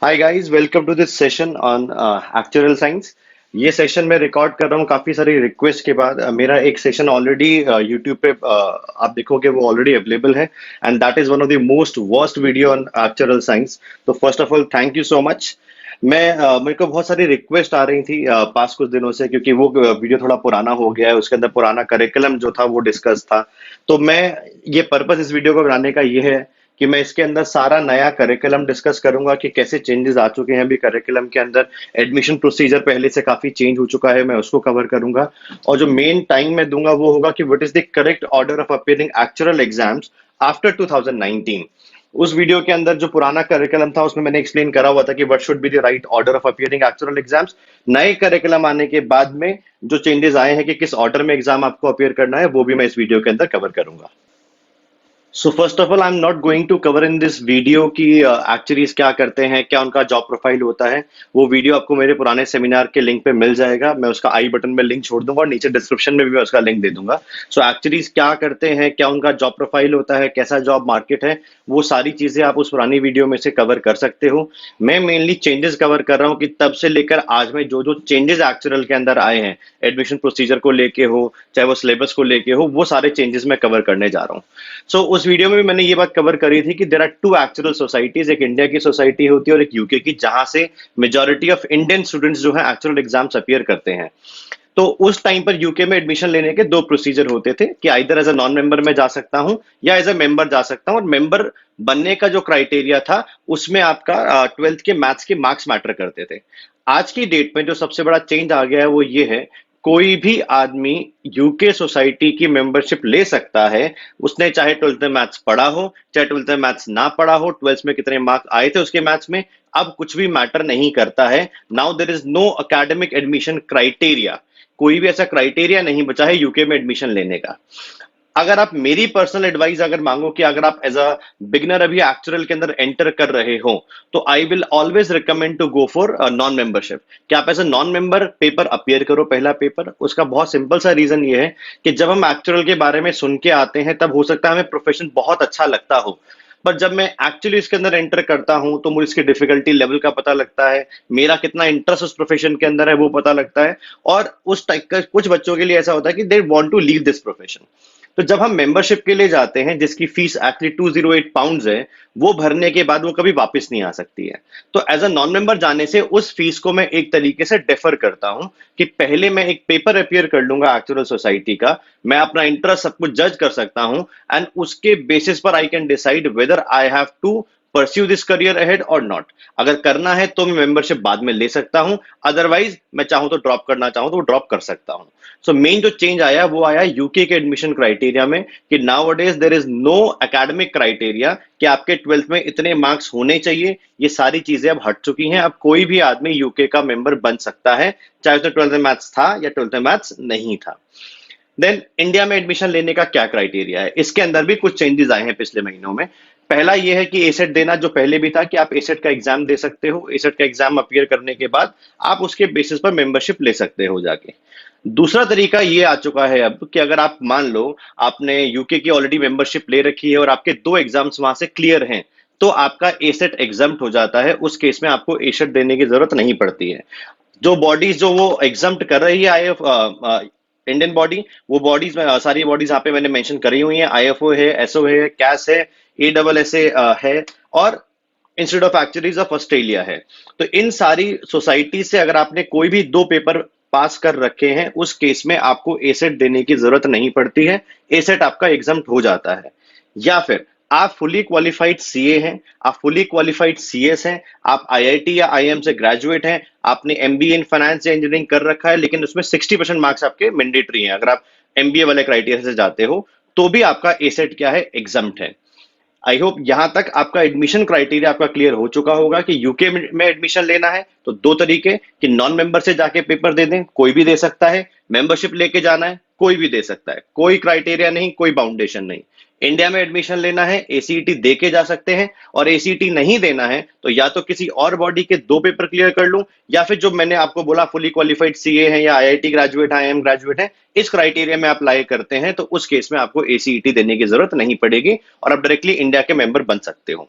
Hi guys, welcome to this session on actual science. ये session मैं record कर रहा हूँ काफी सारी रिक्वेस्ट के बाद। मेरा एक सेशन ऑलरेडी यूट्यूब पे आप देखोगे वो ऑलरेडी अवेलेबल है, and that is one of the most worst video on actual science. तो first of all thank you so much. मेरे को बहुत सारी रिक्वेस्ट आ रही थी पास कुछ दिनों से, क्योंकि वो वीडियो थोड़ा पुराना हो गया है, उसके अंदर पुराना करिकुलम जो था वो डिस्कस था। तो मैं ये पर्पस इस वीडियो को बनाने का ये है कि मैं इसके अंदर सारा नया करिकुलम डिस्कस करूंगा कि कैसे चेंजेस आ चुके हैं अभी करिकुलम के अंदर। एडमिशन प्रोसीजर पहले से काफी चेंज हो चुका है, मैं उसको कवर करूंगा। और जो मेन टाइम मैं दूंगा वो होगा कि what is the correct order of appearing actual exams after 2019। उस वीडियो के अंदर जो पुराना करिकुलम था उसमें मैंने एक्सप्लेन करा हुआ था कि what should be the right order of appearing actual exams. नए करिकुलम आने के बाद में जो चेंजेस आए हैं कि किस ऑर्डर में एग्जाम आपको अपीयर करना है, वो भी मैं इस वीडियो के अंदर कवर करूंगा। So first of all I am not going to cover in this video कि एक्चुअलीज क्या करते हैं, क्या उनका जॉब प्रोफाइल होता है। वो वीडियो आपको मेरे पुराने सेमिनार के लिंक पे मिल जाएगा, मैं उसका आई बटन में लिंक छोड़ दूंगा और नीचे डिस्क्रिप्शन में भी मैं उसका लिंक दे दूंगा। सो एक्चुअलीज क्या करते हैं, क्या उनका जॉब प्रोफाइल होता है, कैसा जॉब मार्केट है, वो सारी चीजें आप उस पुरानी वीडियो में से कवर कर सकते हो। मैं मेनली चेंजेस कवर कर रहा हूँ कि तब से लेकर आज में जो जो चेंजेस एक्चुअल के अंदर आए हैं, एडमिशन प्रोसीजर को लेके हो चाहे वो सिलेबस को लेके हो, वो सारे चेंजेस मैं कवर करने जा रहा हूँ। सो उस वीडियो में भी मैंने ये बात कवर करी थी कि there are two actual societies, एक इंडिया की सोसाइटी होती है और एक यूके की, जहां से मेजॉरिटी ऑफ इंडियन स्टूडेंट्स जो है एक्चुअल एग्जाम्स अपीयर करते हैं। तो उस टाइम पर यूके में एडमिशन लेने के दो प्रोसीजर होते थे कि either as a non member में जा सकता हूं या एज अ मेंबर जा सकता हूं। और मेंबर बनने का जो क्राइटेरिया था उसमें आपका ट्वेल्थ के मैथ्स के मार्क्स मैटर करते थे। आज की डेट में जो सबसे बड़ा चेंज आ गया है वो ये है, कोई भी आदमी यूके सोसाइटी की मेंबरशिप ले सकता है। उसने चाहे ट्वेल्थ में मैथ्स पढ़ा हो चाहे ट्वेल्थ में मैथ्स ना पढ़ा हो, ट्वेल्थ में कितने मार्क्स आए थे उसके मैथ्स में, अब कुछ भी मैटर नहीं करता है। Now there is no academic admission criteria. कोई भी ऐसा क्राइटेरिया नहीं बचा है यूके में एडमिशन लेने का। अगर आप मेरी पर्सनल एडवाइस अगर मांगो कि अगर आप एज अ बिगनर अभी एक्चुअल के अंदर एंटर कर रहे हो, तो I will always recommend to go for non membership. कि आप as a non member paper appear करो, पहला पेपर। उसका बहुत सिंपल सा रीजन ये है कि जब हम एक्चुअल के बारे में सुन के आते हैं तब हो सकता है हमें प्रोफेशन बहुत अच्छा लगता हो, पर जब मैं एक्चुअली इसके अंदर एंटर करता हूं तो मुझे इसके डिफिकल्टी लेवल का पता लगता है, मेरा कितना इंटरेस्ट उस प्रोफेशन के अंदर है वो पता लगता है। और उस टाइप का कुछ बच्चों के लिए ऐसा होता है कि they want to leave this profession. तो जब हम मेंबरशिप के लिए जाते हैं जिसकी फीस एक्चुअली 208 पाउंड्स है, वो भरने के बाद वो कभी वापस नहीं आ सकती है। तो एज अ नॉन मेंबर जाने से उस फीस को मैं एक तरीके से डेफर करता हूं कि पहले मैं एक पेपर अपियर कर लूंगा एक्चुअल सोसाइटी का, मैं अपना इंटरेस्ट सब कुछ जज कर सकता हूं, एंड उसके बेसिस पर I can decide whether I have to pursue this career ahead और नॉट। अगर करना है तो मैं मेंबरशिप बाद में ले सकता हूं, अदरवाइज मैं चाहूं तो ड्रॉप करना चाहूं तो ड्रॉप कर सकता हूं। सो मेन जो चेंज आया वो आया यूके के एडमिशन क्राइटेरिया में कि nowadays there is no academic criteria कि आपके ट्वेल्थ में इतने मार्क्स होने चाहिए। ये सारी चीजें अब हट चुकी हैं, अब कोई भी आदमी यूके का मेंबर बन सकता है, चाहे उसने ट्वेल्थ में मैथ्स था या ट्वेल्थ में मैथ्स नहीं था। देन इंडिया में एडमिशन लेने का क्या क्राइटेरिया है, इसके अंदर भी कुछ चेंजेस आए हैं पिछले महीनों में। पहला यह है कि एसेट देना, जो पहले भी था कि आप एसेट का एग्जाम दे सकते हो, एसेट का एग्जाम अपीयर करने के बाद आप उसके बेसिस पर मेंबरशिप ले सकते हो जाके। दूसरा तरीका ये आ चुका है अब कि अगर आप मान लो आपने यूके की ऑलरेडी मेंबरशिप ले रखी है और आपके दो एग्जाम्स वहां से क्लियर हैं, तो आपका एसेट एग्जम्प्ट हो जाता है। उस केस में आपको एसेट देने की जरूरत नहीं पड़ती है। जो बॉडीज जो वो एग्जम्प्ट कर रही है आई इंडियन बॉडी, वो बॉडीज सारी बॉडीज यहाँ पे मैंने मेंशन करी हुई हैं। आईएफओ है, एसओ है, कैस है, ए डबल एस ए है, और institute of actuaries of Australia है। तो इन सारी सोसाइटी से अगर आपने कोई भी दो पेपर पास कर रखे हैं, उस केस में आपको एसेट देने की जरूरत नहीं पड़ती है, एसेट आपका एग्जम्प्ट हो जाता है। या फिर आप फुली क्वालिफाइड सीए हैं, आप फुली क्वालिफाइड सीएस हैं, आप आईआईटी या आईएम से ग्रेजुएट हैं, आपने एमबीए इन फाइनेंस या इंजीनियरिंग कर रखा है, लेकिन उसमें 60% मार्क्स आपके मैंडेटरी हैं, अगर आप एमबीए वाले क्राइटेरिया से जाते हो, तो भी आपका एसेट क्या है, एग्जम्प्ट है। आई होप यहां तक आपका एडमिशन क्राइटेरिया आपका क्लियर हो चुका होगा कि यूके में एडमिशन लेना है तो दो तरीके कि नॉन मेंबर से जाके पेपर दे दें, कोई भी दे सकता है। मेंबरशिप लेके जाना है, कोई भी दे सकता है, कोई क्राइटेरिया नहीं, कोई बाउंडेशन नहीं। इंडिया में एडमिशन लेना है, एसीईटी दे के जा सकते हैं, और एसीईटी नहीं देना है तो या तो किसी और बॉडी के दो पेपर क्लियर कर लूं, या फिर जो मैंने आपको बोला फुली क्वालिफाइड सीए है या आईआईटी ग्रेजुएट है, आईएम ग्रेजुएट है, इस क्राइटेरिया में अप्लाई करते हैं तो उस केस में आपको एसीईटी देने की जरूरत नहीं पड़ेगी और आप डायरेक्टली इंडिया के मेंबर बन सकते हो।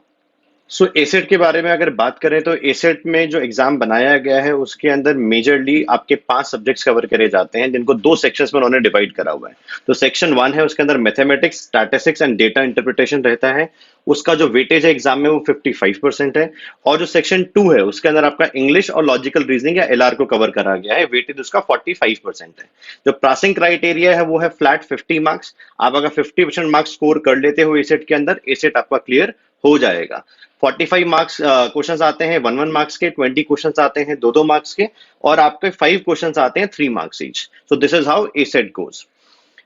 सो एसेट के बारे में अगर बात करें तो एसेट में जो एग्जाम बनाया गया है उसके अंदर मेजरली आपके 5 सब्जेक्ट्स कवर करे जाते हैं जिनको 2 सेक्शंस में उन्होंने डिवाइड करा हुआ है। तो सेक्शन 1 है, उसके अंदर mathematics, statistics and data interpretation रहता है। उसका जो वेटेज है एग्जाम में वो 55% है। और जो सेक्शन 2 है उसके अंदर आपका इंग्लिश और लॉजिकल रीजनिंग या एलआर को कवर करा गया है, वेटेज उसका 45% है। जो पासिंग क्राइटेरिया है वो है फ्लैट 50 मार्क्स। आप अगर 50% मार्क्स स्कोर कर लेते हो एसेट के अंदर, एसेट आपका क्लियर हो जाएगा। 45 मार्क्स क्वेश्चंस आते हैं 1 1 मार्क्स के, 20 क्वेश्चंस आते हैं 2 2 मार्क्स के, और आपके 5 क्वेश्चंस आते हैं 3 marks each. So this is how a set goes.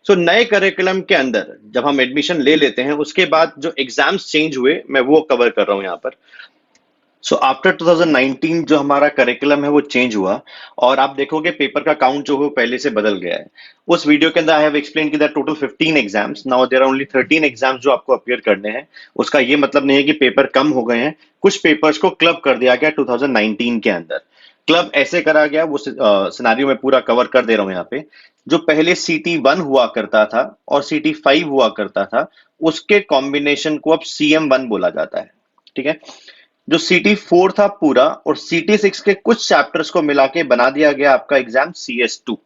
So नए करिकुलम के अंदर जब हम एडमिशन ले लेते हैं उसके बाद जो एग्जाम्स चेंज हुए मैं वो कवर कर रहा हूं यहाँ पर। सो आफ्टर 2019 जो हमारा करिकुलम है वो चेंज हुआ, और आप देखोगे पेपर का काउंट जो है वो पहले से बदल गया है। उस वीडियो के अंदर आई हैव एक्सप्लेन कि total 15 exams, now there are only 13 exams जो आपको अपीयर करने हैं। उसका ये मतलब नहीं है कि पेपर कम हो गए हैं, कुछ पेपर्स को क्लब कर दिया गया 2019 के अंदर। क्लब ऐसे करा गया, वो सिनारियो में पूरा कवर कर दे रहा हूं यहाँ पे। जो पहले CT1 हुआ करता था और CT5 हुआ करता था, उसके कॉम्बिनेशन को अब CM1 बोला जाता है। ठीक है। जो CT4 था पूरा और CT6 के कुछ चैप्टर्स को मिला के बना दिया गया आपका एग्जाम CS2।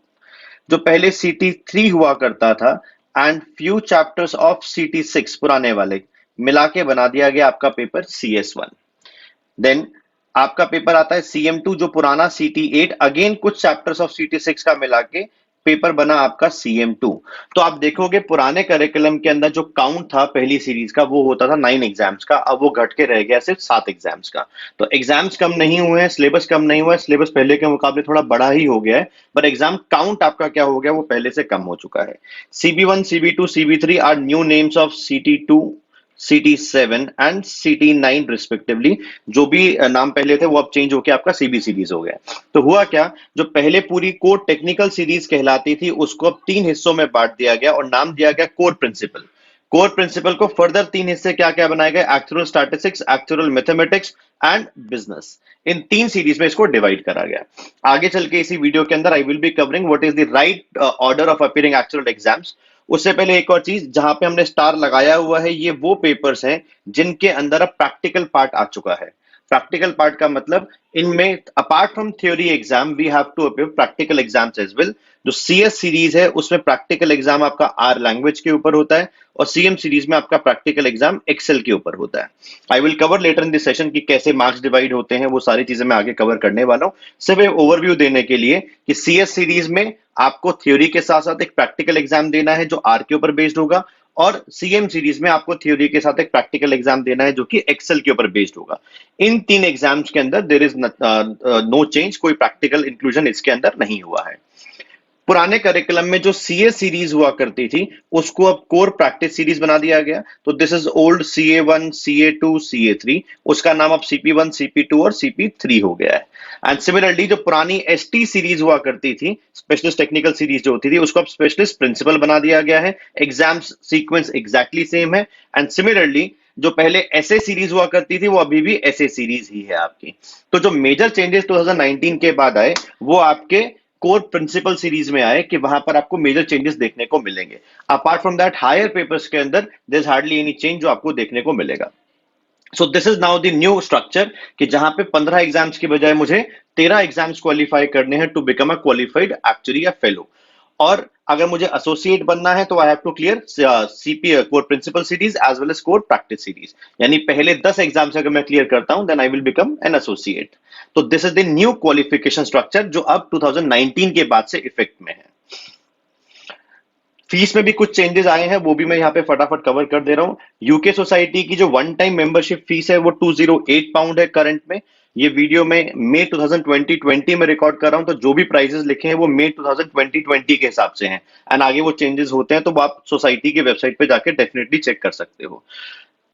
जो पहले CT3 हुआ करता था and few chapters of CT6 पुराने वाले मिला के बना दिया गया आपका पेपर CS1। देन आपका पेपर आता है CM2 जो पुराना CT8 अगेन कुछ चैप्टर्स ऑफ CT6 का मिला के पेपर बना आपका CM2। तो आप देखोगे पुराने करिकुलम के अंदर जो काउंट था पहली सीरीज का वो होता था 9 एग्जाम्स का, अब वो घट के रह गया सिर्फ 7 एग्जाम्स का। तो एग्जाम्स कम नहीं हुए हैं, सिलेबस कम नहीं हुआ है, सिलेबस पहले के मुकाबले थोड़ा बड़ा ही हो गया है, पर एग्जाम काउंट आपका क्या हो गया वो पहले से कम हो चुका है। CB1, CB2, CB3 are new names of CT2, CT7 and CT9 respectively. जो भी नाम पहले थे वो अब चेंज होकर आपका CB सीरीज हो गया। तो हुआ क्या, जो पहले पूरी कोर टेक्निकल सीरीज कहलाती थी उसको अब 3 हिस्सों में बांट दिया गया और नाम दिया गया कोर प्रिंसिपल। कोर प्रिंसिपल को फर्दर 3 हिस्से क्या क्या बनाए गए, actual statistics, actual mathematics and business. In 3 series में इसको डिवाइड करा गया। आगे चल के इसी वीडियो के अंदर I will be covering what is the right order of appearing actual exams. उससे पहले एक और चीज जहां पे हमने स्टार लगाया हुआ है, ये वो पेपर्स हैं जिनके अंदर अब प्रैक्टिकल पार्ट आ चुका है। प्रैक्टिकल पार्ट का मतलब इनमें apart from theory exam we have to appear practical exams as well. जो CS सीरीज है उसमें प्रैक्टिकल एग्जाम आपका R लैंग्वेज के ऊपर होता है, और CM सीरीज में आपका प्रैक्टिकल एग्जाम एक्सेल के ऊपर होता है। I will cover later in this session कि कैसे मार्क्स डिवाइड होते हैं, वो सारी चीजें मैं आगे कवर करने वाला हूं। सिर्फ एक ओवरव्यू देने के लिए कि CS सीरीज में आपको थ्योरी के साथ साथ एक प्रैक्टिकल एग्जाम देना है जो R के ऊपर बेस्ड होगा, और CM सीरीज में आपको थ्योरी के साथ एक प्रैक्टिकल एग्जाम देना है जो कि एक्सेल के ऊपर बेस्ड होगा। इन 3 एग्जाम्स के अंदर देयर इज नो चेंज, कोई प्रैक्टिकल इंक्लूजन इसके अंदर नहीं हुआ है। पुराने करिकुलम में जो CS सीरीज हुआ करती थी उसको अब कोर प्रैक्टिस सीरीज बना दिया गया। तो this is old CA1, CA2, CA3, उसका नाम अब CP1, CP2 और CP3 हो गया है। एंड सिमिलरली जो पुरानी ST सीरीज हुआ करती थी, स्पेशलिस्ट टेक्निकल सीरीज जो होती थी, उसको अब स्पेशलिस्ट प्रिंसिपल बना दिया गया है। एग्जाम सीक्वेंस एग्जैक्टली सेम है। एंड सिमिलरली जो पहले SA सीरीज हुआ करती थी वो अभी भी SA सीरीज ही है आपकी। तो जो मेजर चेंजेस 2019 के बाद आए वो आपके कोर प्रिंसिपल सीरीज में आए कि वहां पर आपको मेजर चेंजेस देखने को मिलेंगे। Apart from that higher papers के अंदर there is hardly any change जो आपको देखने को मिलेगा। So this is now the new structure कि जहां पे 15 एग्जाम्स की बजाय मुझे 13 एग्जाम्स क्वालिफाई करने हैं to become a qualified actually या फेलो। और अगर मुझे एसोसिएट बनना है तो I have to clear CP core principle series as well as core practice series. यानी पहले 10 एग्जाम्स अगर मैं क्लियर करता हूं then I will become an associate. तो this is the new qualification structure जो अब 2019 के बाद से इफेक्ट में है। फीस में भी कुछ चेंजेस आए हैं, वो भी मैं यहाँ पे फटाफट कवर कर दे रहा हूँ। यूके सोसाइटी की जो वन टाइम मेंबरशिप फीस है वो 208 पाउंड है करंट में। ये वीडियो में मई 2020 में रिकॉर्ड कर रहा हूं, तो जो भी प्राइसेस लिखे हैं वो मई 2020 के हिसाब से हैं। एंड आगे वो चेंजेस होते हैं तो वो आप सोसाइटी की वेबसाइट पे जाके डेफिनेटली चेक कर सकते हो।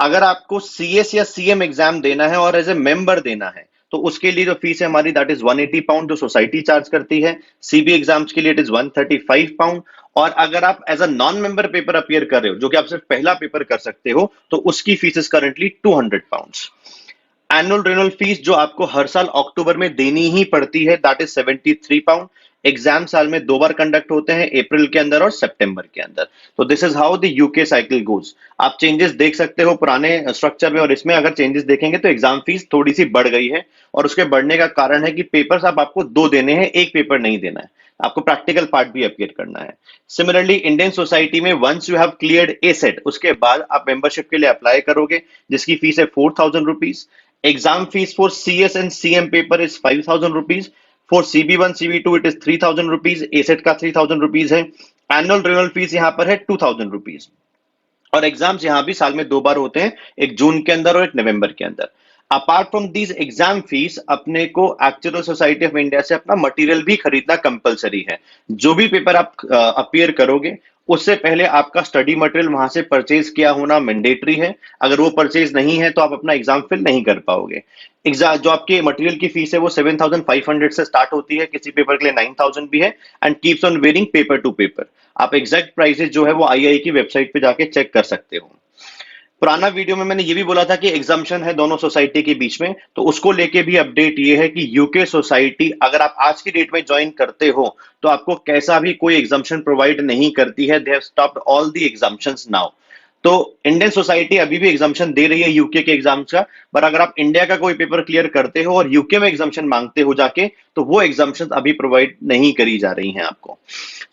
अगर आपको CS या CM एग्जाम देना है और एज ए मेंबर देना है तो उसके लिए जो फीस है हमारी दैट इज 180 पाउंड जो सोसाइटी चार्ज करती है। CB एग्जाम्स के लिए इट इज 135 पाउंड। और अगर आप as a non member paper appear कर रहे हो जो कि आप सिर्फ पहला पेपर कर सकते हो तो उसकी fees is currently 200 pound. Annual renewal fees जो आपको हर साल अक्टूबर में देनी ही पड़ती है, दैट इज 73 पाउंड। एग्जाम साल में 2 बार कंडक्ट होते हैं, अप्रैल के अंदर और सितंबर के अंदर। तो this is how the UK cycle goes. आप चेंजेस देख सकते हो पुराने स्ट्रक्चर में और इसमें, अगर चेंजेस देखेंगे तो एग्जाम फीस थोड़ी सी बढ़ गई है, और उसके बढ़ने का कारण है कि पेपर्स अब आपको 2 देने हैं, एक पेपर नहीं देना है, आपको प्रैक्टिकल पार्ट भी अपीयर करना है। सिमिलरली इंडियन सोसाइटी में once you have cleared a set, उसके बाद आप मेंबरशिप के लिए अप्लाई करोगे, जिसकी फीस है 4000 rupees. Exam fees for CS and CM paper is 5,000 rupees. For CB1, CB2 it is 3,000 rupees. ASET का 3,000 rupees है। एनुअल रिन्यूअल फीस यहाँ पर है 2,000 rupees। और एग्जाम्स यहाँ भी साल में 2 बार होते हैं, एक जून के अंदर और एक नवंबर के अंदर। Apart from these exam fees, अपने को एक्चुअल सोसाइटी ऑफ इंडिया से अपना मटेरियल भी खरीदना कंपलसरी है। जो भी पेपर आप अपीयर करोगे, उससे पहले आपका स्टडी मटेरियल वहां से परचेज किया होना मैंडेटरी है। अगर वो परचेज नहीं है तो आप अपना एग्जाम फिल नहीं कर पाओगे। एग्जाम जो आपके मटेरियल की फीस है वो 7,500 से स्टार्ट होती है, किसी पेपर के लिए 9,000 भी है, and keeps on varying paper to paper. आप एग्जैक्ट प्राइसेस जो है वो आईआई की वेबसाइट पे जाके चेक कर सकते हो। पुराना वीडियो में मैंने ये भी बोला था कि एग्जाम्शन है दोनों सोसाइटी के बीच में, तो उसको लेके भी अपडेट ये है कि यूके सोसाइटी अगर आप आज की डेट में ज्वाइन करते हो तो आपको कैसा भी कोई एग्जाम्शन प्रोवाइड नहीं करती है। They have stopped all the exemptions now. तो इंडियन सोसाइटी अभी भी एग्जाम्शन दे रही है यूके के एग्जाम्स का, पर अगर आप इंडिया का कोई पेपर क्लियर करते हो और यूके में एग्जाम्शन मांगते हो जाके, तो वो एग्जाम्शन अभी प्रोवाइड नहीं करी जा रही हैं आपको।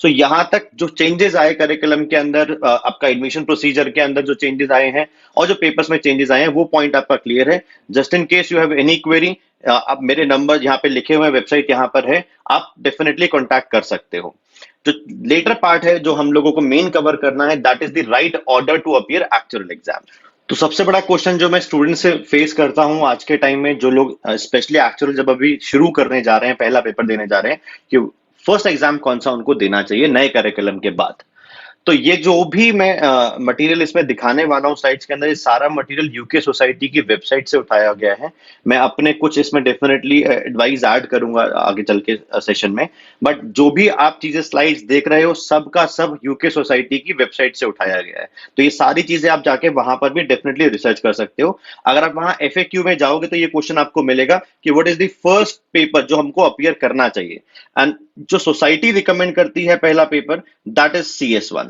सो यहां तक जो चेंजेस आए करिकुलम के अंदर, आपका एडमिशन प्रोसीजर के अंदर जो चेंजेस आए हैं और जो पेपर्स में चेंजेस आए हैं, वो पॉइंट आपका क्लियर है। Just in case you have any query, आप मेरे नंबर यहाँ पे लिखे हुए, वेबसाइट यहाँ पर है, आप डेफिनेटली कॉन्टैक्ट कर सकते हो। जो लेटर पार्ट है जो हम लोगों को मेन कवर करना है, that is the right order to appear actual exam. तो सबसे बड़ा क्वेश्चन जो मैं स्टूडेंट से फेस करता हूं आज के टाइम में, जो लोग स्पेशली एक्चुअल जब अभी शुरू करने जा रहे हैं, पहला पेपर देने जा रहे हैं, कि फर्स्ट एग्जाम कौन सा उनको देना चाहिए नए करिकुलम के बाद। तो ये जो भी मैं मटेरियल इसमें दिखाने वाला हूँ स्लाइड्स के अंदर, ये सारा मटेरियल यूके सोसाइटी की वेबसाइट से उठाया गया है। मैं अपने कुछ इसमें डेफिनेटली एडवाइस ऐड करूंगा आगे चल के सेशन में, बट जो भी आप चीजें स्लाइड्स देख रहे हो, सब का सब यूके सोसाइटी की वेबसाइट से उठाया गया है। तो ये सारी चीजें आप जाके वहां पर भी डेफिनेटली रिसर्च कर सकते हो। अगर आप वहां एफएक्यू में जाओगे तो ये क्वेश्चन आपको मिलेगा कि what is the first paper जो हमको अपीयर करना चाहिए, एंड जो सोसाइटी रिकमेंड करती है पहला paper, that is CS1।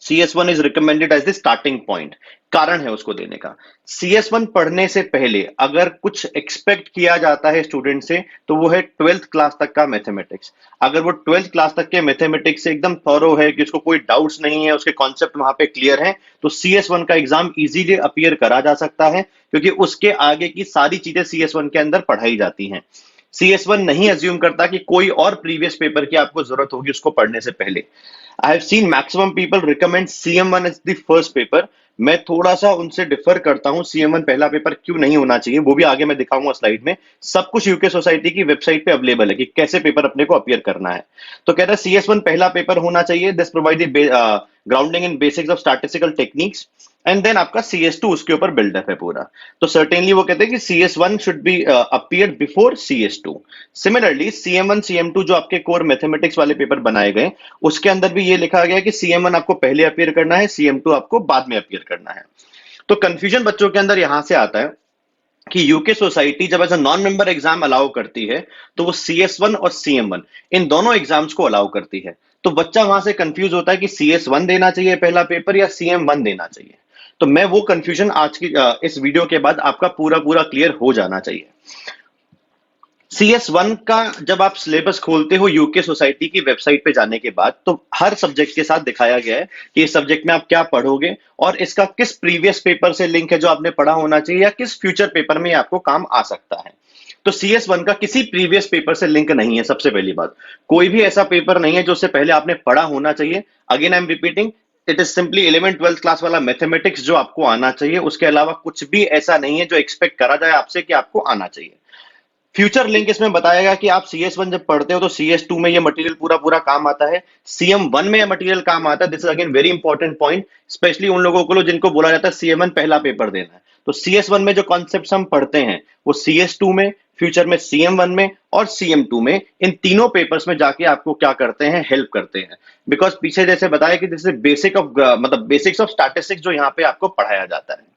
CS1 is recommended as the starting point. कारण है उसको देने का, CS1 पढ़ने से पहले अगर कुछ एक्सपेक्ट किया जाता है स्टूडेंट से, तो वो है 12th क्लास तक का मैथमेटिक्स। अगर वो 12th क्लास तक के मैथमेटिक्स से एकदम थॉरो है कि उसको कोई डाउट्स नहीं है, उसके कॉन्सेप्ट वहां पे क्लियर है, तो CS1 का एग्जाम इजीली अपीयर करा जा सकता है, क्योंकि उसके आगे की सारी चीजें CS1 के अंदर पढ़ाई जाती हैं। CS1 नहीं अज्यूम करता कि कोई और प्रीवियस पेपर की आपको जरूरत होगी उसको पढ़ने से पहले। I have seen maximum people recommend CM1 as the first paper. मैं थोड़ा सा उनसे डिफर करता हूं, CM1 पहला पेपर क्यों नहीं होना चाहिए वो भी आगे मैं दिखाऊंगा स्लाइड में। सब कुछ यूके सोसाइटी की वेबसाइट पे अवेलेबल है कि कैसे पेपर अपने को अपीयर करना है। तो कह रहा है CS1 पहला पेपर होना चाहिए, this provide grounding in basics of statistical techniques, and then आपका CS2 उसके ऊपर बिल्डअप है पूरा। तो सर्टेनली वो कहते हैं कि CS1 should be appear before CS2। Similarly CM1 CM2 जो आपके कोर मैथमेटिक्स वाले पेपर बनाए गए, उसके अंदर भी ये लिखा गया कि CM1 आपको पहले अपीयर करना है, CM2 आपको बाद में अपीयर करना है। तो कंफ्यूजन बच्चों के अंदर यहां से आता है कि यूके सोसाइटी जब as a non member exam allow करती है, तो वो CS1 और CM1 इन दोनों एग्जाम्स को अलाउ करती है। तो बच्चा वहां से कंफ्यूज होता है कि CS1 देना चाहिए पहला पेपर या CM1 देना चाहिए। तो मैं वो कंफ्यूजन आज की इस वीडियो के बाद आपका पूरा पूरा क्लियर हो जाना चाहिए। CS1 का जब आप सिलेबस खोलते हो यूके सोसाइटी की वेबसाइट पे जाने के बाद, तो हर सब्जेक्ट के साथ दिखाया गया है कि इस सब्जेक्ट में आप क्या पढ़ोगे और इसका किस प्रीवियस पेपर से लिंक है जो आपने पढ़ा होना चाहिए, या किस फ्यूचर पेपर में आपको काम आ सकता है। तो CS1 का किसी प्रीवियस पेपर से लिंक नहीं है। सबसे पहली बात, कोई भी ऐसा पेपर नहीं है जो उससे पहले आपने पढ़ा होना चाहिए। Again I am repeating, it is simply 11th 12th class वाला मैथमेटिक्स जो आपको आना चाहिए, उसके अलावा कुछ भी ऐसा नहीं है जो एक्सपेक्ट करा जाए आपसे कि आपको आना चाहिए। फ्यूचर लिंक इसमें बताएगा कि आप CS1 जब पढ़ते हो तो CS2 में ये मटेरियल पूरा पूरा काम आता है, CM1 में ये मटेरियल काम आता है। This is again very important point, specially उन लोगों को जिनको बोला जाता है CM1 पहला पेपर देना है। तो CS1 में जो कॉन्सेप्ट हम पढ़ते हैं वो CS2 में, फ्यूचर में CM1 में और CM2 में, इन तीनों पेपर्स में जाके आपको क्या करते हैं, हेल्प करते हैं। बिकॉज पीछे जैसे बताया कि दिस इज बेसिक ऑफ मतलब बेसिक्स ऑफ स्टैटिस्टिक्स जो यहाँ पे आपको पढ़ाया जाता है।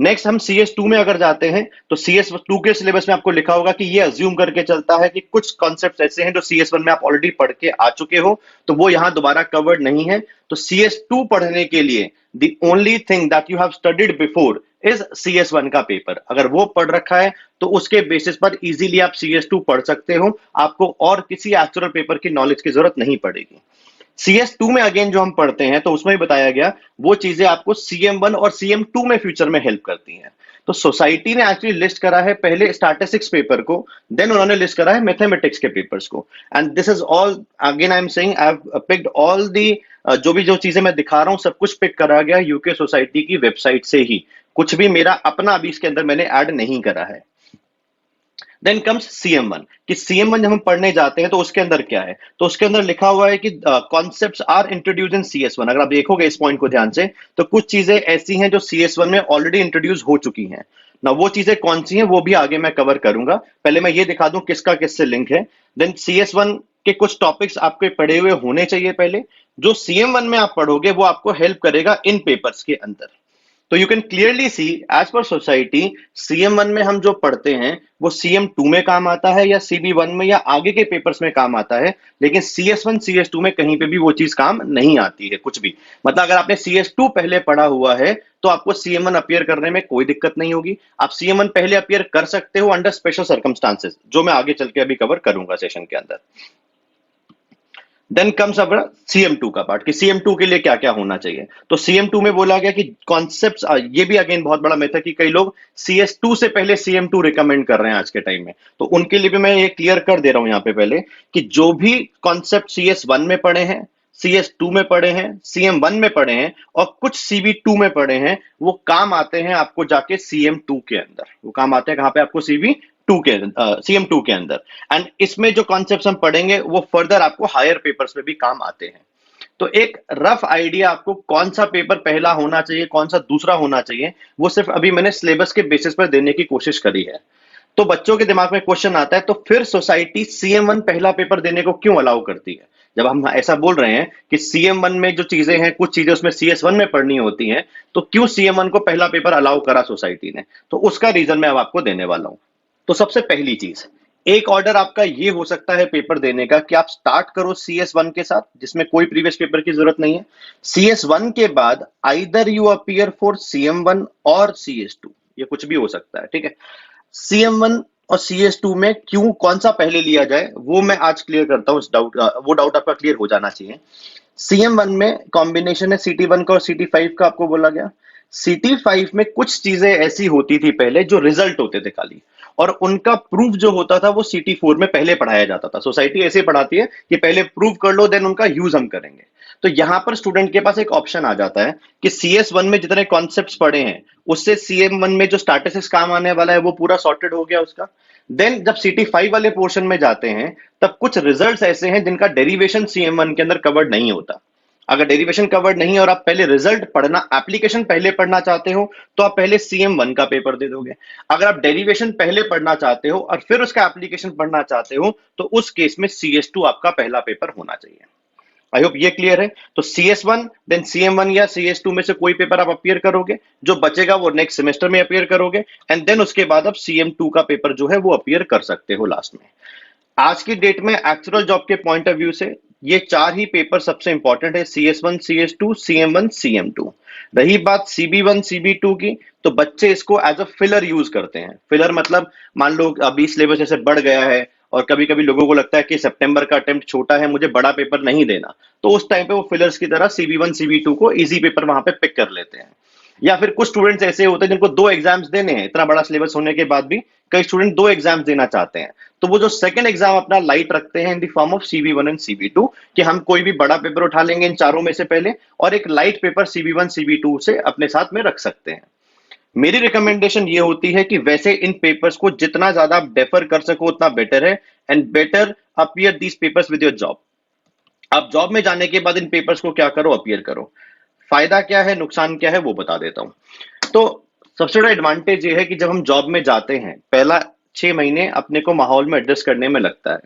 नेक्स्ट हम CS2 में अगर जाते हैं तो CS2 के सिलेबस में आपको लिखा होगा कि ये अज्यूम करके चलता है कि कुछ कॉन्सेप्ट ऐसे हैं जो CS1 में आप ऑलरेडी पढ़ के आ चुके हो, तो वो यहां दोबारा कवर्ड नहीं है। तो CS2 पढ़ने के लिए the only thing that you have studied before is CS1 का पेपर। अगर वो पढ़ रखा है तो उसके बेसिस पर इजीली आप CS2 पढ़ सकते हो, आपको और किसी एक्चुअल पेपर की नॉलेज की जरूरत नहीं पड़ेगी। CS2 में अगेन जो हम पढ़ते हैं तो उसमें भी बताया गया वो चीजें आपको CM1 और CM2 में फ्यूचर में हेल्प करती हैं। तो सोसाइटी ने एक्चुअली लिस्ट करा है पहले स्टैटिस्टिक्स पेपर को, देन उन्होंने लिस्ट करा है मैथमेटिक्स के पेपर्स को। And this is all again I am saying I have picked all the जो चीजें मैं दिखा रहा हूं सब कुछ पिक करा गया यूके सोसाइटी की वेबसाइट से ही, कुछ भी मेरा अपना अभी इसके अंदर मैंने ऐड नहीं करा है। देन कम्स CM1 कि CM1 जब हम पढ़ने जाते हैं तो उसके अंदर क्या है, तो उसके अंदर लिखा हुआ है कि concepts are introduce in CS1। अगर आप देखोगे इस पॉइंट को ध्यान से तो कुछ चीजें ऐसी हैं जो CS1 में ऑलरेडी इंट्रोड्यूस हो चुकी हैं ना, वो चीजें कौन सी हैं वो भी आगे मैं कवर करूंगा। पहले मैं ये दिखा दूं किसका किससे लिंक है। देन CS1 के कुछ टॉपिक्स आपके पढ़े हुए होने चाहिए पहले, जो CM1 में आप पढ़ोगे वो आपको हेल्प करेगा इन पेपर्स के अंदर। तो you can clearly see as per society CM1 में हम जो पढ़ते हैं वो CM2 में काम आता है या CB1 में या आगे के पेपर्स में काम आता है, लेकिन CS1 CS2 में कहीं पे भी वो चीज काम नहीं आती है कुछ भी। मतलब अगर आपने CS2 पहले पढ़ा हुआ है तो आपको CM1 अपीयर करने में कोई दिक्कत नहीं होगी। आप CM1 पहले अपीयर कर सकते हो अंडर स्पेशल सर्कमस्टांसेस, जो मैं आगे चल के अभी कवर करूंगा सेशन के अंदर। देन कम्स अब CM2 का पार्ट कि CM2 के लिए क्या क्या होना चाहिए। तो CM2 में बोला गया कि कॉन्सेप्ट्स, ये भी अगेन बहुत बड़ा मेथड कि कई लोग CS2 से पहले CM2 रिकमेंड कर रहे हैं आज के टाइम में, तो उनके लिए भी मैं ये क्लियर कर दे रहा हूं यहां पे पहले कि जो भी कॉन्सेप्ट CS1 में पढ़े हैं, CS2 में पढ़े हैं, CM1 में पढ़े हैं और कुछ CB2 में पढ़े हैं, वो काम आते हैं आपको जाके CM2 के अंदर। वो काम आते हैं कहां पे, आपको CM2 के अंदर। एंड इसमें जो कॉन्सेप्ट्स हम पढ़ेंगे वो फर्दर आपको हायर पेपर्स में भी काम आते हैं। तो एक रफ आइडिया आपको कौन सा पेपर पहला होना चाहिए कौन सा दूसरा होना चाहिए, वो सिर्फ अभी मैंने सिलेबस के बेसिस पर देने की कोशिश करी है। तो बच्चों के दिमाग में क्वेश्चन आता है, तो फिर सोसाइटी CM1 पहला पेपर देने को क्यों अलाउ करती है? जब हम ऐसा बोल रहे हैं कि CM1 में जो चीजें हैं कुछ चीजें उसमें CS1 में पढ़नी होती हैं, तो क्यों CM1 को पहला पेपर अलाउ करा सोसाइटी ने? तो उसका रीजन मैं अब आपको देने वाला हूं। तो सबसे पहली चीज, एक ऑर्डर आपका ये हो सकता है पेपर देने का कि आप स्टार्ट करो CS1 के साथ जिसमें कोई प्रीवियस पेपर की जरूरत नहीं है। CS1 के बाद either you appear for CM1 और CS2, ये कुछ भी हो सकता है, ठीक है। CM1 और CS2 में क्यों कौन सा पहले लिया जाए वो मैं आज क्लियर करता हूं। इस डाउट वो डाउट आपका क्लियर हो जाना चाहिए। CM1 में कॉम्बिनेशन है CT1 का और CT5 का, आपको बोला गया। CT5 में कुछ चीजें ऐसी होती थी पहले जो रिजल्ट होते थे खाली, और उनका प्रूफ जो होता था वो CT4 में पहले पढ़ाया जाता था। सोसाइटी ऐसे पढ़ाती है कि पहले प्रूव कर लो देन उनका यूज हम करेंगे। तो यहां पर स्टूडेंट के पास एक ऑप्शन आ जाता है कि CS1 में जितने कॉन्सेप्ट्स पढ़े हैं उससे CM1 में जो स्टैटिस्टिक्स काम आने वाला है वो पूरा सॉर्टेड हो गया उसका। देन जब CT5 वाले पोर्शन में जाते हैं तब कुछ रिजल्ट्स ऐसे हैं जिनका डेरिवेशन CM1 के अंदर कवर्ड नहीं होता। अगर डेरिवेशन कवर्ड नहीं है और आप पहले रिजल्ट पढ़ना, एप्लीकेशन पहले पढ़ना चाहते हो तो आप पहले CM1 का पेपर दे दोगे। अगर आप डेरिवेशन पहले पढ़ना चाहते हो और फिर उसका एप्लीकेशन पढ़ना चाहते हो तो उस केस में CS2 आपका पहला पेपर होना चाहिए। आई होप ये क्लियर है। तो CS1 देन CM1 या CS2 में से कोई पेपर आप अपीयर करोगे, जो बचेगा वो नेक्स्ट सेमेस्टर में अपीयर करोगे, एंड देन उसके बाद आप CM2 का पेपर जो है वो अपीयर कर सकते हो लास्ट में। आज की डेट में एक्चुअल जॉब के पॉइंट ऑफ व्यू से ये चार ही पेपर सबसे इंपॉर्टेंट है, CS1 CS2 CM1 CM2। रही बात CB1 CB2 की, तो बच्चे इसको एज अ फिलर यूज करते हैं। फिलर मतलब मान लो अभी सिलेबस जैसे बढ़ गया है और कभी कभी लोगों को लगता है कि सितंबर का अटेम्प्ट छोटा है मुझे बड़ा पेपर नहीं देना, तो उस टाइम पे वो फिलर्स की तरह CB1 CB2 को इजी पेपर वहां पे पिक कर लेते हैं। या फिर कुछ स्टूडेंट्स ऐसे होते हैं जिनको दो एग्जाम्स देने हैं, इतना बड़ा सिलेबस होने के बाद भी कई स्टूडेंट दो एग्जाम्स देना चाहते हैं, तो वो जो सेकंड एग्जाम अपना लाइट रखते हैं in the form of CB1 and CB2 कि हम कोई भी बड़ा पेपर उठा लेंगे इन चारों में से पहले और एक लाइट पेपर CB1 CB2 से अपने साथ में रख सकते हैं। मेरी रिकमेंडेशन ये होती है कि वैसे इन पेपर्स को जितना ज्यादा आप डेफर कर सको उतना बेटर है, and better appear these papers with your job. आप जॉब में जाने के बाद इन पेपर्स को क्या करो, अपीयर करो। फायदा क्या है नुकसान क्या है वो बता देता हूं। तो सबसे बड़ा एडवांटेज ये है कि जब हम जॉब में जाते हैं पहला 6 महीने अपने को माहौल में एडजस्ट करने में लगता है।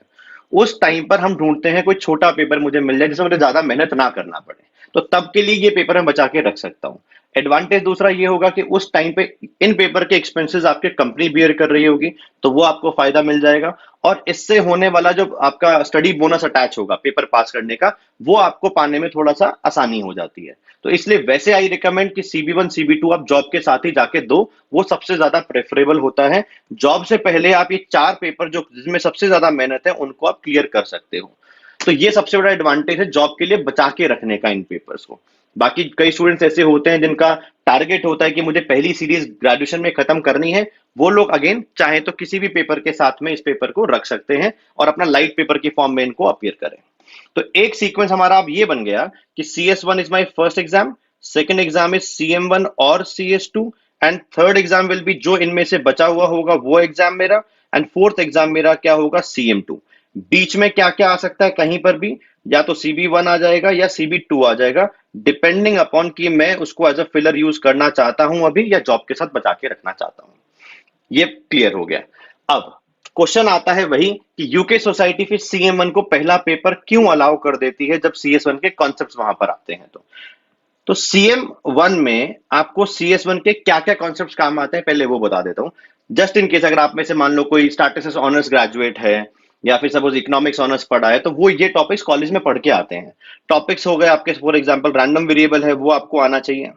उस टाइम पर हम ढूंढते हैं कोई छोटा पेपर मुझे मिल जाए जिसमें मुझे ज्यादा मेहनत ना करना पड़े। तो तब के लिए ये पेपर मैं बचा के रख सकता हूँ। एडवांटेज दूसरा ये होगा कि उस टाइम पे इन पेपर के एक्सपेंसेस आपके कंपनी बियर कर रही होगी, तो वो आपको फायदा मिल जाएगा। और इससे होने वाला जो आपका स्टडी बोनस अटैच होगा पेपर पास करने का, वो आपको पाने में थोड़ा सा आसानी हो जाती है। तो इसलिए वैसे आई रिकमेंड कि CB1 CB2 आप जॉब के साथ ही जाके दो, वो सबसे ज्यादा प्रेफरेबल होता है। जॉब से पहले आप ये 4 पेपर जो जिसमें सबसे ज्यादा मेहनत है उनको आप क्लियर कर सकते हो। तो ये सबसे बड़ा एडवांटेज है जॉब के लिए बचा के रखने का इन पेपर्स को। बाकी कई स्टूडेंट्स ऐसे होते हैं जिनका टारगेट होता है कि मुझे पहली सीरीज ग्रेजुएशन में खत्म करनी है, वो लोग अगेन चाहे तो किसी भी पेपर के साथ में इस पेपर को रख सकते हैं और अपना लाइट पेपर की फॉर्म में इनको अपीयर करें। तो एक सीक्वेंस हमारा अब ये बन गया कि CS1 is my first exam, second exam is CM1 और CS2, and third exam will be जो इनमें से बचा हुआ होगा वो एग्जाम मेरा, एंड फोर्थ एग्जाम मेरा क्या होगा, CM2। बीच में क्या क्या आ सकता है कहीं पर भी, या तो CB1 आ जाएगा या CB2 आ जाएगा, डिपेंडिंग अपॉन कि मैं उसको एज अ फिलर यूज करना चाहता हूं अभी या जॉब के साथ बचा के रखना चाहता हूं। ये क्लियर हो गया। अब क्वेश्चन आता है वही कि यूके सोसाइटी फिर CM1 को पहला पेपर क्यों अलाउ कर देती है जब CS1 के कॉन्सेप्ट्स वहां पर आते हैं। तो CM1 में आपको CS1 के क्या क्या कॉन्सेप्ट्स काम आते हैं पहले वो बता देता हूं। जस्ट इन केस अगर आप में से मान लो कोई स्टैटिस्टिक्स ऑनर्स ग्रेजुएट है या फिर सपोज इकोनॉमिक्स ऑनर्स पढ़ा है, तो वो ये टॉपिक्स कॉलेज में पढ़ के आते हैं। टॉपिक्स हो गए आपके, फॉर एग्जांपल रैंडम वेरिएबल है वो आपको आना चाहिए,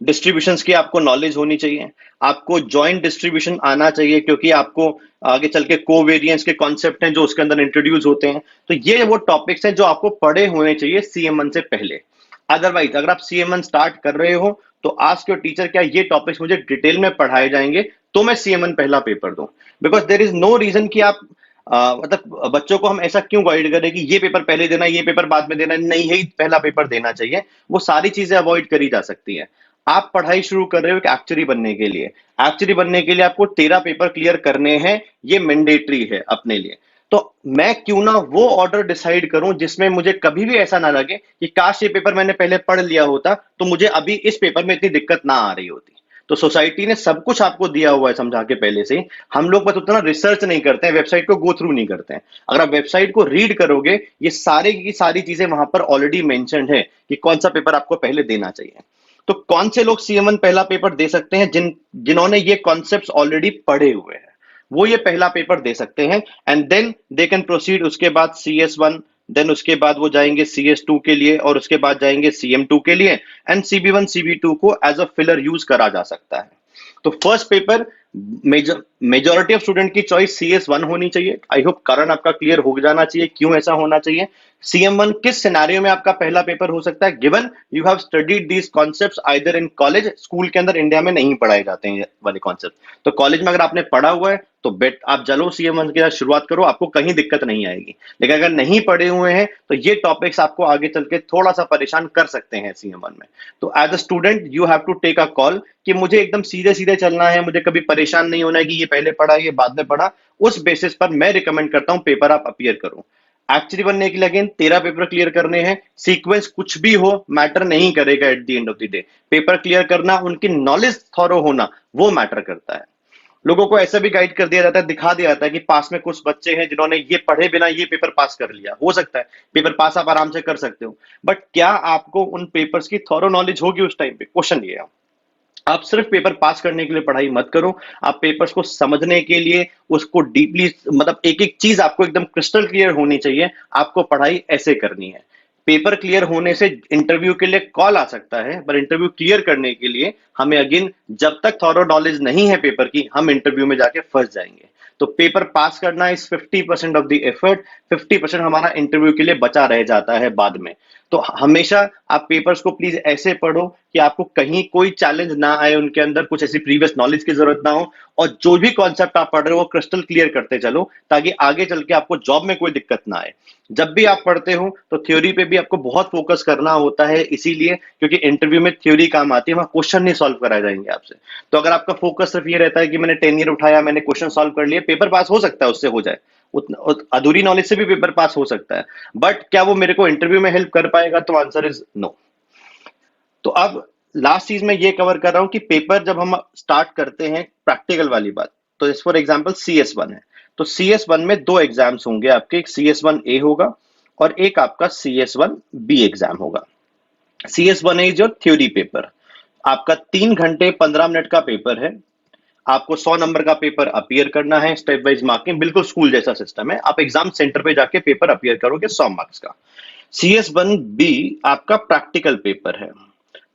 डिस्ट्रीब्यूशंस की आपको नॉलेज होनी चाहिए, आपको जॉइंट डिस्ट्रीब्यूशन आना चाहिए क्योंकि आपको आगे चल के कोवेरिएंस के कॉन्सेप्ट हैं जो उसके अंदर इंट्रोड्यूस होते हैं। तो ये वो टॉपिक्स हैं जो आपको पढ़े होने चाहिए CM1 से पहले। अदरवाइज अगर आप CM1 स्टार्ट कर रहे हो तो आस्क योर टीचर क्या ये टॉपिक्स मुझे डिटेल में पढ़ाए जाएंगे तो मैं CM1 पहला पेपर दूं। Because there is no reason कि आप मतलब बच्चों को हम ऐसा क्यों गाइड करें कि ये पेपर पहले देना ये पेपर बाद में देना, नहीं है पहला पेपर देना चाहिए। वो सारी चीजें अवॉइड करी जा सकती है। आप पढ़ाई शुरू कर रहे हो एक एक्चुअली बनने के लिए, एक्चुअली बनने के लिए आपको 13 पेपर क्लियर करने हैं, ये मैंडेटरी है अपने लिए। तो मैं क्यों ना वो ऑर्डर डिसाइड करूं जिसमें मुझे कभी भी ऐसा ना लगे कि काश ये पेपर मैंने पहले पढ़ लिया होता तो मुझे अभी इस पेपर में इतनी दिक्कत ना आ रही होती। तो सोसाइटी ने सब कुछ आपको दिया हुआ है समझा के पहले से ही। हम लोग बस उतना रिसर्च नहीं करते हैं, वेबसाइट को गो थ्रू नहीं करते हैं। अगर आप वेबसाइट को रीड करोगे ये सारे की सारी चीजें वहां पर ऑलरेडी मेंशन्ड है कि कौन सा पेपर आपको पहले देना चाहिए। तो कौन से लोग CM1 पहला पेपर दे सकते हैं, जिन्होंने ये कॉन्सेप्ट्स ऑलरेडी पढ़े हुए हैं वो ये पहला पेपर दे सकते हैं, and then they can proceed उसके बाद CS1, देन उसके बाद वो जाएंगे CS2 के लिए और उसके बाद जाएंगे CM2 के लिए, एंड CB1 CB2 को एज अ फिलर यूज करा जा सकता है। तो first paper majority of student की चॉइस CS1 होनी चाहिए। आई होप कारण आपका क्लियर हो जाना चाहिए क्यों ऐसा होना चाहिए। CM1 किस सिनेरियो में आपका पहला पेपर हो सकता है, given you have studied these concepts either in college, school के अंदर इंडिया में नहीं पढ़ाए जाते हैं ये वाले कॉन्सेप्ट, तो कॉलेज में अगर आपने पढ़ा हुआ है तो बेट आप चलो CM1 के साथ शुरुआत करो, आपको कहीं दिक्कत नहीं आएगी। लेकिन अगर नहीं पढ़े हुए हैं तो ये टॉपिक्स आपको आगे चल के थोड़ा सा परेशान कर सकते हैं CM1 में। तो as a student you have to take a call कि मुझे एकदम सीधे सीधे चलना है, मुझे कभी परेशान नहीं होना है कि ये पहले पढ़ा ये बाद में पढ़ा। उस बेसिस पर मैं रिकमेंड करता हूं पेपर आप अपीयर करो। एक्चुअली बनने के लिए अगेन 13 पेपर क्लियर करने हैं, सीक्वेंस कुछ भी हो मैटर नहीं करेगा। At the end of the day paper clear करना, उनकी नॉलेज थॉरो होना वो मैटर करता है। लोगों को ऐसा भी गाइड कर दिया जाता है, दिखा दिया जाता है कि पास में कुछ बच्चे हैं जिन्होंने ये पढ़े बिना ये पेपर पास कर लिया। हो सकता है पेपर पास आप आराम से कर सकते हो, बट क्या आपको उन पेपर्स की थॉरो नॉलेज होगी उस टाइम पे, क्वेश्चन ये है। आप सिर्फ पेपर पास करने के लिए पढ़ाई मत करो, आप पेपर्स को समझने के लिए उसको डीपली, मतलब एक एक चीज आपको एकदम क्रिस्टल क्लियर होनी चाहिए। आपको पढ़ाई ऐसे करनी है। पेपर क्लियर होने से इंटरव्यू के लिए कॉल आ सकता है, पर इंटरव्यू क्लियर करने के लिए हमें अगेन जब तक थॉरो नॉलेज नहीं है पेपर की, हम इंटरव्यू में जाके फंस जाएंगे। तो पेपर पास करना इज 50% ऑफ द एफर्ट, 50% हमारा इंटरव्यू के लिए बचा रह जाता है बाद में। तो हमेशा आप पेपर्स को प्लीज ऐसे पढ़ो कि आपको कहीं कोई चैलेंज ना आए, उनके अंदर कुछ ऐसी प्रीवियस नॉलेज की जरूरत ना हो, और जो भी कॉन्सेप्ट आप पढ़ रहे हो वो क्रिस्टल क्लियर करते चलो ताकि आगे चल के आपको जॉब में कोई दिक्कत ना आए। जब भी आप पढ़ते हो तो थ्योरी पे भी आपको बहुत फोकस करना होता है, इसीलिए क्योंकि इंटरव्यू में थ्योरी काम आती है, वहां क्वेश्चन नहीं सॉल्व कराए जाएंगे आपसे। तो अगर आपका फोकस सिर्फ ये रहता है कि मैंने 10 ईयर उठाया, मैंने क्वेश्चन सॉल्व कर लिए, पेपर पास हो सकता है उससे हो जाए, अधूरी नॉलेज से भी पेपर पास हो सकता है, बट क्या वो मेरे को इंटरव्यू में हेल्प कर पाएगा, तो आंसर इज नो। तो अब लास्ट चीज मैं ये कवर कर रहा हूं कि पेपर जब हम स्टार्ट करते हैं, प्रैक्टिकल वाली बात, तो फॉर एग्जांपल CS1 है, तो CS1 में दो एग्जाम्स होंगे आपके, एक CS1A होगा और एक आपका CS1 बी एग्जाम होगा। CS1 is your theory paper. आपका 3 घंटे 15 मिनट का पेपर है। आपको 100 नंबर का पेपर अपीयर करना है, स्टेप वाइज मार्किंग, बिल्कुल स्कूल जैसा सिस्टम है। आप एग्जाम सेंटर पे जाके पेपर अपीयर करोगे 100 मार्क्स का। CS1 बी आपका प्रैक्टिकल पेपर है।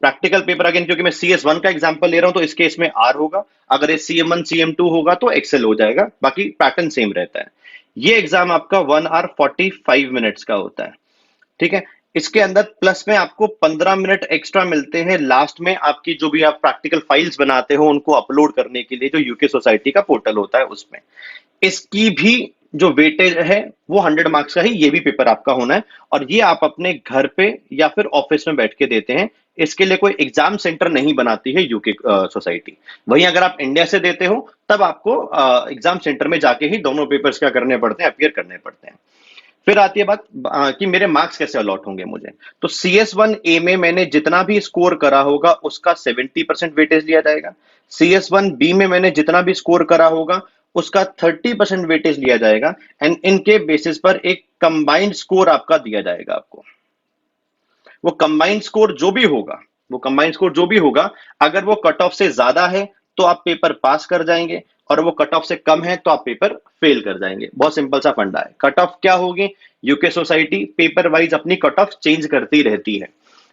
प्रैक्टिकल पेपर अगेन, क्योंकि मैं CS1 का एग्जांपल ले रहा हूं तो इसके इसमें आर होगा, अगर ये CM1 CM2 होगा तो एक्सेल हो जाएगा, बाकी पैटर्न सेम रहता है। ये एग्जाम आपका 1 hour 45 minutes का होता है। ठीक है। इसके अंदर प्लस में आपको 15 मिनट एक्स्ट्रा मिलते हैं लास्ट में, आपकी जो भी आप प्रैक्टिकल फाइल्स बनाते हो उनको अपलोड करने के लिए, जो यूके सोसाइटी का पोर्टल होता है उसमें। इसकी भी जो वेटेज है वो 100 मार्क्स का ही ये भी पेपर आपका होना है, और ये आप अपने घर पे या फिर ऑफिस में बैठ के देते हैं। इसके लिए कोई एग्जाम सेंटर नहीं बनाती है यूके सोसाइटी। वहीं अगर आप इंडिया से देते हो तब आपको एग्जाम सेंटर में जाके ही दोनों पेपर्स क्या करने पड़ते हैं, अपीयर करने पड़ते हैं। फिर आती है बात कि मेरे मार्क्स कैसे अलॉट होंगे मुझे। तो CS1 ए में मैंने जितना भी स्कोर करा होगा उसका 70% वेटेज लिया जाएगा। CS1 बी में मैंने जितना भी स्कोर करा होगा उसका 30% वेटेज लिया जाएगा, एंड इनके बेसिस पर एक कंबाइंड स्कोर आपका दिया जाएगा आपको। वो कंबाइंड स्कोर जो भी होगा, वो कंबाइंड स्कोर जो भी होगा, अगर वो कट ऑफ से ज्यादा है तो आप पेपर पास कर जाएंगे, और वो कट ऑफ से कम है तो आप पेपर फेल कर जाएंगे। बहुत सिंपल सा फंडा है। कट ऑफ क्या होगी, यूके सोसाइटी पेपर वाइज अपनी कट ऑफ चेंज करती रहती है।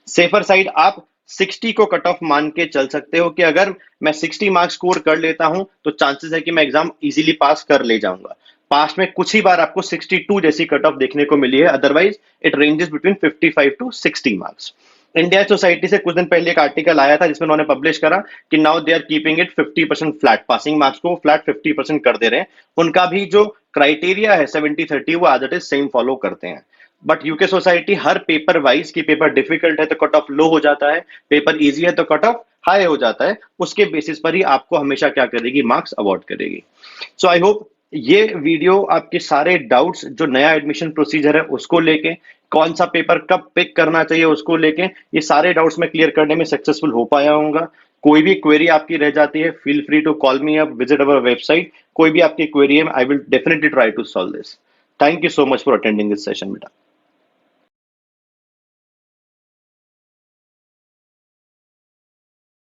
सेफर साइड आप 60 को कट ऑफ मान के चल सकते हो कि अगर मैं 60 मार्क्स स्कोर कर लेता हूं तो चांसेस है कि मैं एग्जाम इजीली पास कर ले जाऊंगा। पास्ट में कुछ ही बार आपको 62 जैसी कट ऑफ देखने को मिली है, otherwise it ranges between 55 to 60 marks. India society से कुछ दिन पहले एक आर्टिकल आया था जिसमें उन्होंने पब्लिश करा कि now they are keeping it 50% flat, passing marks को फ्लैट 50% कर दे रहे हैं। उनका भी जो क्राइटेरिया है 70-30 वो as it is same follow करते हैं। बट यूके सोसाइटी हर पेपर वाइज की पेपर डिफिकल्ट है तो कट ऑफ लो हो जाता है, पेपर इजी है तो कट ऑफ हाई हो जाता है, उसके बेसिस पर ही आपको हमेशा क्या करेगी, मार्क्स अवॉर्ड करेगी। सो आई होप ये वीडियो आपके सारे डाउट्स, जो नया एडमिशन प्रोसीजर है उसको लेके, कौन सा पेपर कब पिक करना चाहिए उसको लेके, ये सारे डाउट्स मैं क्लियर करने में सक्सेसफुल हो पाया हूँ। कोई भी क्वेरी आपकी रह जाती है, feel free to call me up, visit our website. कोई भी आपकी क्वेरी है, I will definitely try to solve this. Thank you so much for attending this session बेटा।